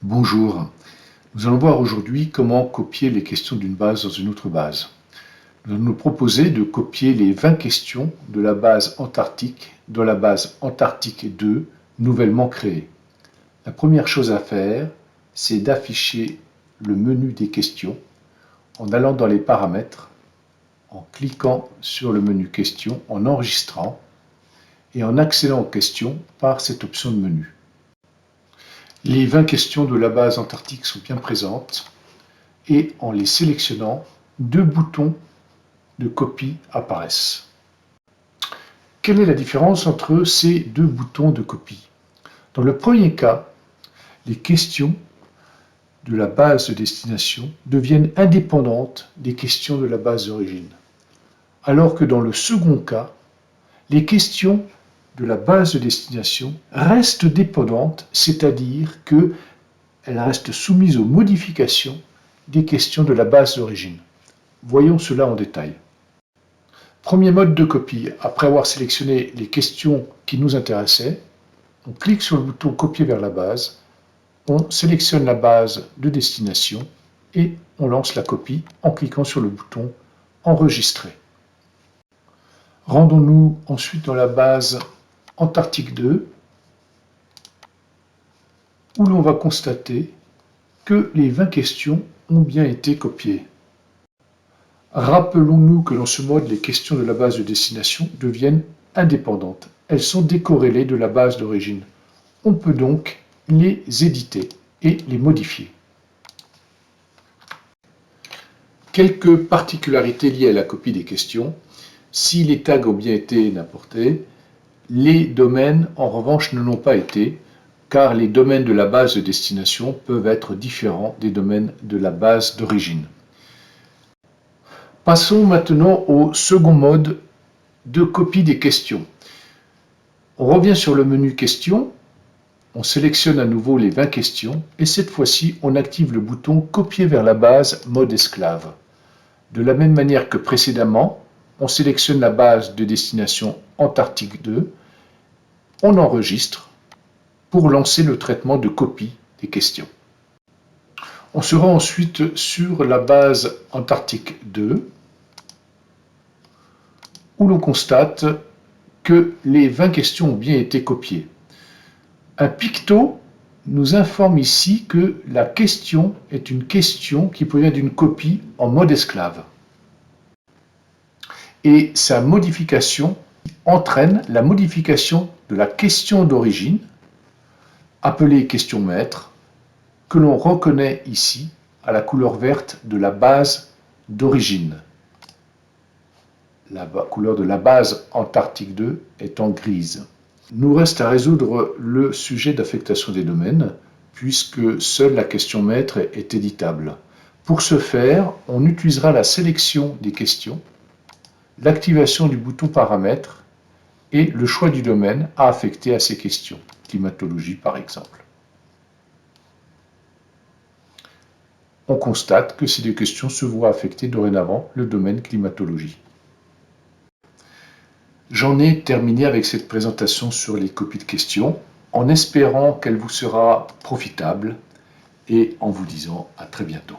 Bonjour, nous allons voir aujourd'hui comment copier les questions d'une base dans une autre base. Nous allons nous proposer de copier les 20 questions de la base Antarctique dans la base Antarctique 2 nouvellement créée. La première chose à faire, c'est d'afficher le menu des questions en allant dans les paramètres, en cliquant sur le menu questions, en enregistrant et en accédant aux questions par cette option de menu. Les 20 questions de la base Antarctique sont bien présentes et en les sélectionnant, deux boutons de copie apparaissent. Quelle est la différence entre ces deux boutons de copie? Dans le premier cas, les questions de la base de destination deviennent indépendantes des questions de la base d'origine, alors que dans le second cas, les questions de la base de destination restent dépendantes, c'est-à-dire qu'elles restent soumises aux modifications des questions de la base d'origine. Voyons cela en détail. Premier mode de copie. Après avoir sélectionné les questions qui nous intéressaient, on clique sur le bouton copier vers la base, on sélectionne la base de destination et on lance la copie en cliquant sur le bouton enregistrer. Rendons-nous ensuite dans la base Antarctique 2 où l'on va constater que les 20 questions ont bien été copiées. Rappelons-nous que dans ce mode, les questions de la base de destination deviennent indépendantes. Elles sont décorrélées de la base d'origine. On peut donc les éditer et les modifier. Quelques particularités liées à la copie des questions. Si les tags ont bien été apportés, les domaines, en revanche, ne l'ont pas été, car les domaines de la base de destination peuvent être différents des domaines de la base d'origine. Passons maintenant au second mode de copie des questions. On revient sur le menu questions, on sélectionne à nouveau les 20 questions et cette fois-ci on active le bouton copier vers la base mode esclave. De la même manière que précédemment, on sélectionne la base de destination Antarctique 2, on enregistre pour lancer le traitement de copie des questions. On se rend ensuite sur la base Antarctique 2 où l'on constate que les 20 questions ont bien été copiées. Un picto nous informe ici que la question est une question qui provient d'une copie en mode esclave. Et sa modification entraîne la modification de la question d'origine, appelée question maître, que l'on reconnaît ici à la couleur verte de la base d'origine. La couleur de la base Antarctique 2 étant grise. Nous reste à résoudre le sujet d'affectation des domaines, puisque seule la question maître est éditable. Pour ce faire, on utilisera la sélection des questions, l'activation du bouton paramètres et le choix du domaine à affecter à ces questions, climatologie par exemple. On constate que ces deux questions se voient affecter dorénavant le domaine climatologie. J'en ai terminé avec cette présentation sur les copies de questions, en espérant qu'elle vous sera profitable et en vous disant à très bientôt.